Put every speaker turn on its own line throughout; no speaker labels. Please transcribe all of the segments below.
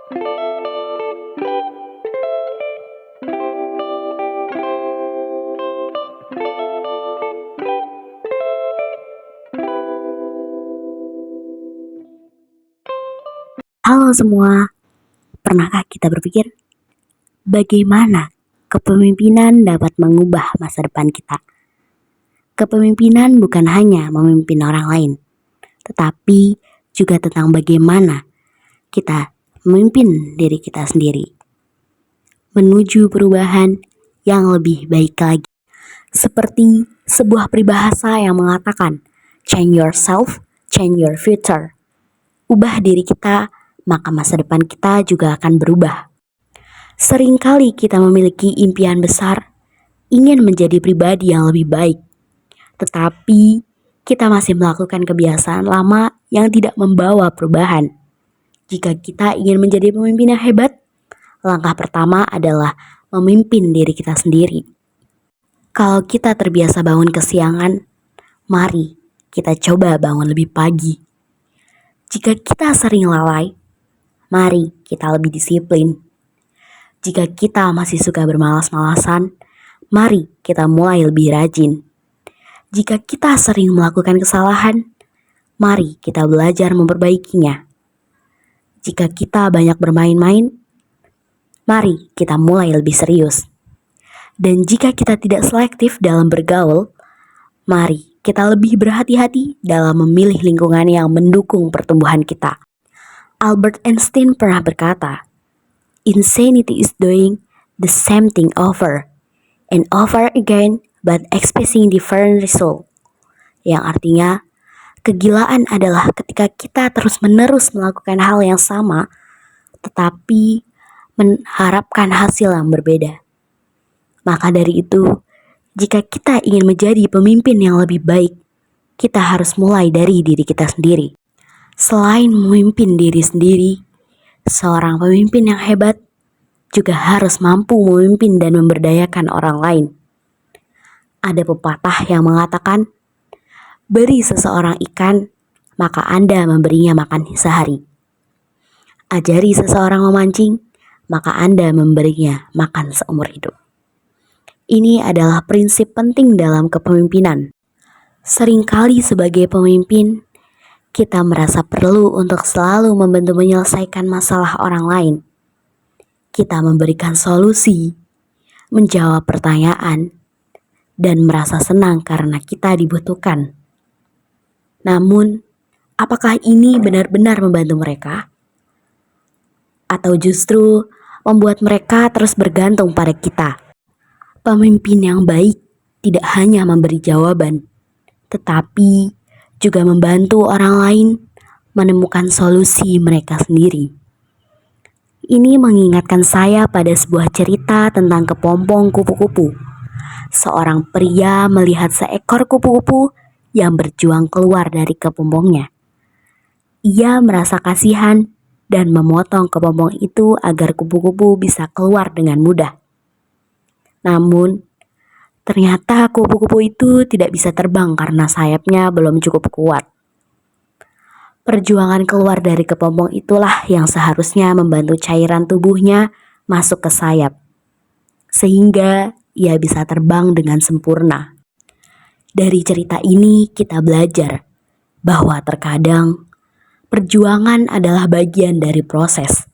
Halo semua, pernahkah kita berpikir bagaimana kepemimpinan dapat mengubah masa depan kita? Kepemimpinan bukan hanya memimpin orang lain, tetapi juga tentang bagaimana kita memimpin diri kita sendiri menuju perubahan yang lebih baik lagi. Seperti sebuah peribahasa yang mengatakan, change yourself, change your future. Ubah diri kita, maka masa depan kita juga akan berubah. Seringkali kita memiliki impian besar, ingin menjadi pribadi yang lebih baik. Tetapi kita masih melakukan kebiasaan lama yang tidak membawa perubahan. Jika kita ingin menjadi pemimpin yang hebat, langkah pertama adalah memimpin diri kita sendiri. Kalau kita terbiasa bangun kesiangan, mari kita coba bangun lebih pagi. Jika kita sering lalai, mari kita lebih disiplin. Jika kita masih suka bermalas-malasan, mari kita mulai lebih rajin. Jika kita sering melakukan kesalahan, mari kita belajar memperbaikinya. Jika kita banyak bermain-main, mari kita mulai lebih serius. Dan jika kita tidak selektif dalam bergaul, mari kita lebih berhati-hati dalam memilih lingkungan yang mendukung pertumbuhan kita. Albert Einstein pernah berkata, insanity is doing the same thing over and over again but expecting different result. Yang artinya, kegilaan adalah ketika kita terus-menerus melakukan hal yang sama tetapi mengharapkan hasil yang berbeda. Maka dari itu, jika kita ingin menjadi pemimpin yang lebih baik, kita harus mulai dari diri kita sendiri. Selain memimpin diri sendiri, seorang pemimpin yang hebat juga harus mampu memimpin dan memberdayakan orang lain. Ada pepatah yang mengatakan, beri seseorang ikan, maka Anda memberinya makan sehari. Ajari seseorang memancing, maka Anda memberinya makan seumur hidup. Ini adalah prinsip penting dalam kepemimpinan. Seringkali sebagai pemimpin, kita merasa perlu untuk selalu membantu menyelesaikan masalah orang lain. Kita memberikan solusi, menjawab pertanyaan, dan merasa senang karena kita dibutuhkan. Namun, apakah ini benar-benar membantu mereka? Atau justru membuat mereka terus bergantung pada kita? Pemimpin yang baik tidak hanya memberi jawaban, tetapi juga membantu orang lain menemukan solusi mereka sendiri. Ini mengingatkan saya pada sebuah cerita tentang kepompong kupu-kupu. Seorang pria melihat seekor kupu-kupu yang berjuang keluar dari kepompongnya. Ia merasa kasihan dan memotong kepompong itu agar kupu-kupu bisa keluar dengan mudah. Namun, ternyata kupu-kupu itu tidak bisa terbang karena sayapnya belum cukup kuat. Perjuangan keluar dari kepompong itulah yang seharusnya membantu cairan tubuhnya masuk ke sayap, sehingga ia bisa terbang dengan sempurna. Dari cerita ini kita belajar bahwa terkadang perjuangan adalah bagian dari proses.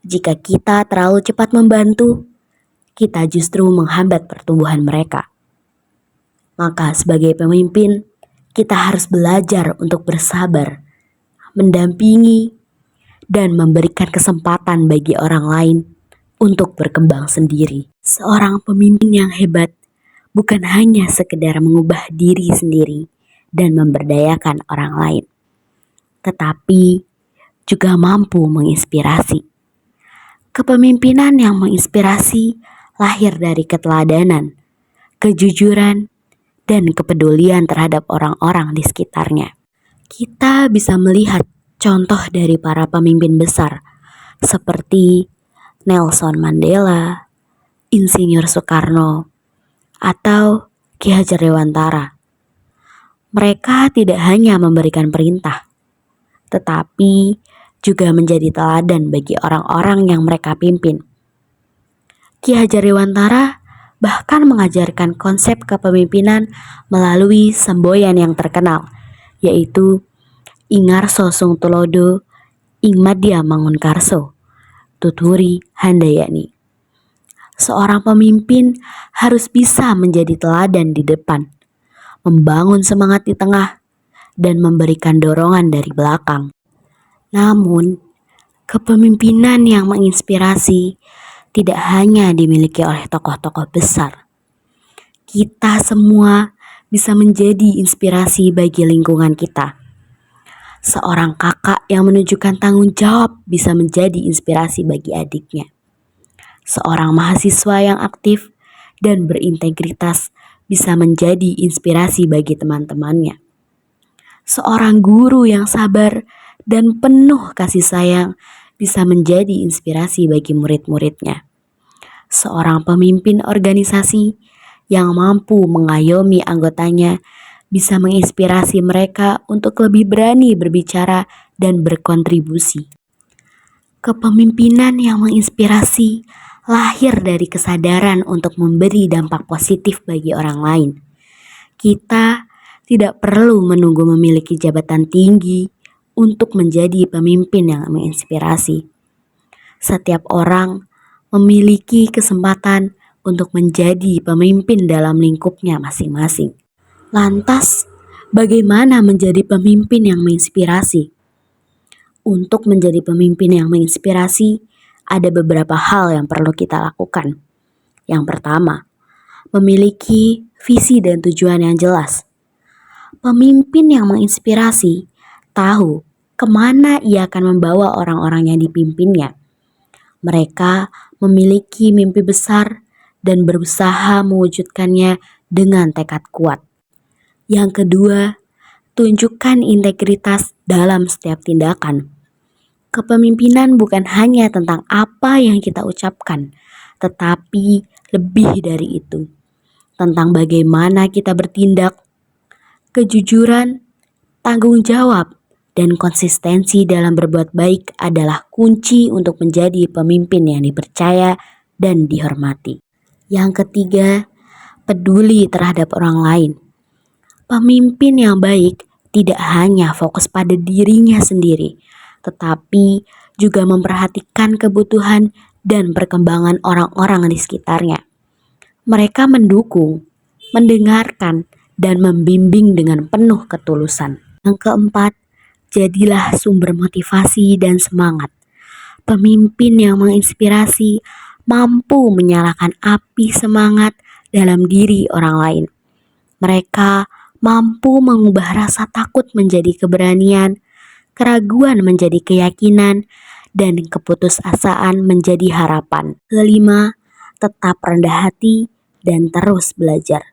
Jika kita terlalu cepat membantu, kita justru menghambat pertumbuhan mereka. Maka sebagai pemimpin, kita harus belajar untuk bersabar, mendampingi, dan memberikan kesempatan bagi orang lain untuk berkembang sendiri. Seorang pemimpin yang hebat bukan hanya sekedar mengubah diri sendiri dan memberdayakan orang lain, tetapi juga mampu menginspirasi. Kepemimpinan yang menginspirasi lahir dari keteladanan, kejujuran, dan kepedulian terhadap orang-orang di sekitarnya. Kita bisa melihat contoh dari para pemimpin besar seperti Nelson Mandela, Insinyur Soekarno, atau Ki Hajar Dewantara. Mereka tidak hanya memberikan perintah, tetapi juga menjadi teladan bagi orang-orang yang mereka pimpin. Ki Hajar Dewantara bahkan mengajarkan konsep kepemimpinan melalui semboyan yang terkenal, yaitu Ingarso Sung Tulodo, Ing Madya Mangunkarso, Tuturi Handayani. Seorang pemimpin harus bisa menjadi teladan di depan, membangun semangat di tengah, dan memberikan dorongan dari belakang. Namun, kepemimpinan yang menginspirasi tidak hanya dimiliki oleh tokoh-tokoh besar. Kita semua bisa menjadi inspirasi bagi lingkungan kita. Seorang kakak yang menunjukkan tanggung jawab bisa menjadi inspirasi bagi adiknya. Seorang mahasiswa yang aktif dan berintegritas bisa menjadi inspirasi bagi teman-temannya. Seorang guru yang sabar dan penuh kasih sayang bisa menjadi inspirasi bagi murid-muridnya. Seorang pemimpin organisasi yang mampu mengayomi anggotanya bisa menginspirasi mereka untuk lebih berani berbicara dan berkontribusi. Kepemimpinan yang menginspirasi lahir dari kesadaran untuk memberi dampak positif bagi orang lain. Kita tidak perlu menunggu memiliki jabatan tinggi untuk menjadi pemimpin yang menginspirasi. Setiap orang memiliki kesempatan untuk menjadi pemimpin dalam lingkupnya masing-masing. Lantas, bagaimana menjadi pemimpin yang menginspirasi? Untuk menjadi pemimpin yang menginspirasi, ada beberapa hal yang perlu kita lakukan. Yang pertama, memiliki visi dan tujuan yang jelas. Pemimpin yang menginspirasi tahu kemana ia akan membawa orang-orang yang dipimpinnya. Mereka memiliki mimpi besar dan berusaha mewujudkannya dengan tekad kuat. Yang kedua, tunjukkan integritas dalam setiap tindakan. Kepemimpinan bukan hanya tentang apa yang kita ucapkan, tetapi lebih dari itu, tentang bagaimana kita bertindak. Kejujuran, tanggung jawab, dan konsistensi dalam berbuat baik adalah kunci untuk menjadi pemimpin yang dipercaya dan dihormati. Yang ketiga, peduli terhadap orang lain. Pemimpin yang baik tidak hanya fokus pada dirinya sendiri, tetapi juga memperhatikan kebutuhan dan perkembangan orang-orang di sekitarnya. Mereka mendukung, mendengarkan, dan membimbing dengan penuh ketulusan. Yang keempat, jadilah sumber motivasi dan semangat. Pemimpin yang menginspirasi mampu menyalakan api semangat dalam diri orang lain. Mereka mampu mengubah rasa takut menjadi keberanian, keraguan menjadi keyakinan, dan keputusasaan menjadi harapan. Kelima, tetap rendah hati dan terus belajar.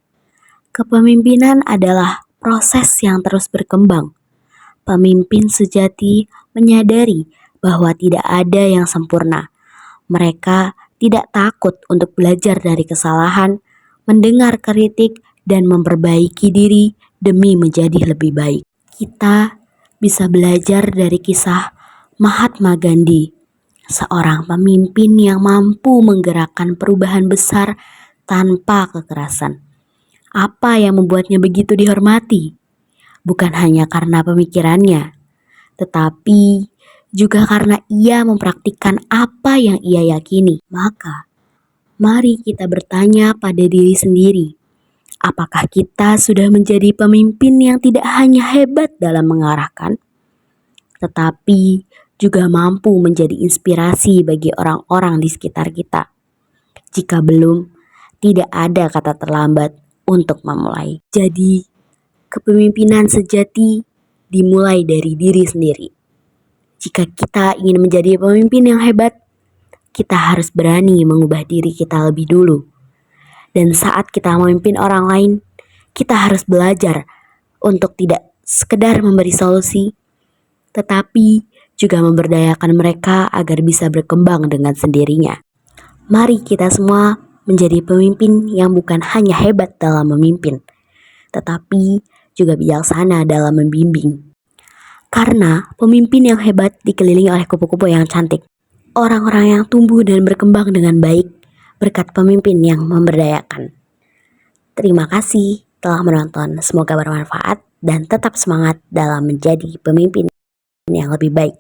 Kepemimpinan adalah proses yang terus berkembang. Pemimpin sejati menyadari bahwa tidak ada yang sempurna. Mereka tidak takut untuk belajar dari kesalahan, mendengar kritik, dan memperbaiki diri demi menjadi lebih baik. Kita bisa belajar dari kisah Mahatma Gandhi, seorang pemimpin yang mampu menggerakkan perubahan besar tanpa kekerasan. Apa yang membuatnya begitu dihormati? Bukan hanya karena pemikirannya, tetapi juga karena ia mempraktikkan apa yang ia yakini. Maka, mari kita bertanya pada diri sendiri, apakah kita sudah menjadi pemimpin yang tidak hanya hebat dalam mengarahkan, tetapi juga mampu menjadi inspirasi bagi orang-orang di sekitar kita? Jika belum, tidak ada kata terlambat untuk memulai. Jadi, kepemimpinan sejati dimulai dari diri sendiri. Jika kita ingin menjadi pemimpin yang hebat, kita harus berani mengubah diri kita lebih dulu. Dan saat kita memimpin orang lain, kita harus belajar untuk tidak sekedar memberi solusi, tetapi juga memberdayakan mereka agar bisa berkembang dengan sendirinya. Mari kita semua menjadi pemimpin yang bukan hanya hebat dalam memimpin, tetapi juga bijaksana dalam membimbing. Karena pemimpin yang hebat dikelilingi oleh kupu-kupu yang cantik. Orang-orang yang tumbuh dan berkembang dengan baik berkat pemimpin yang memberdayakan. Terima kasih telah menonton, semoga bermanfaat dan tetap semangat dalam menjadi pemimpin yang lebih baik.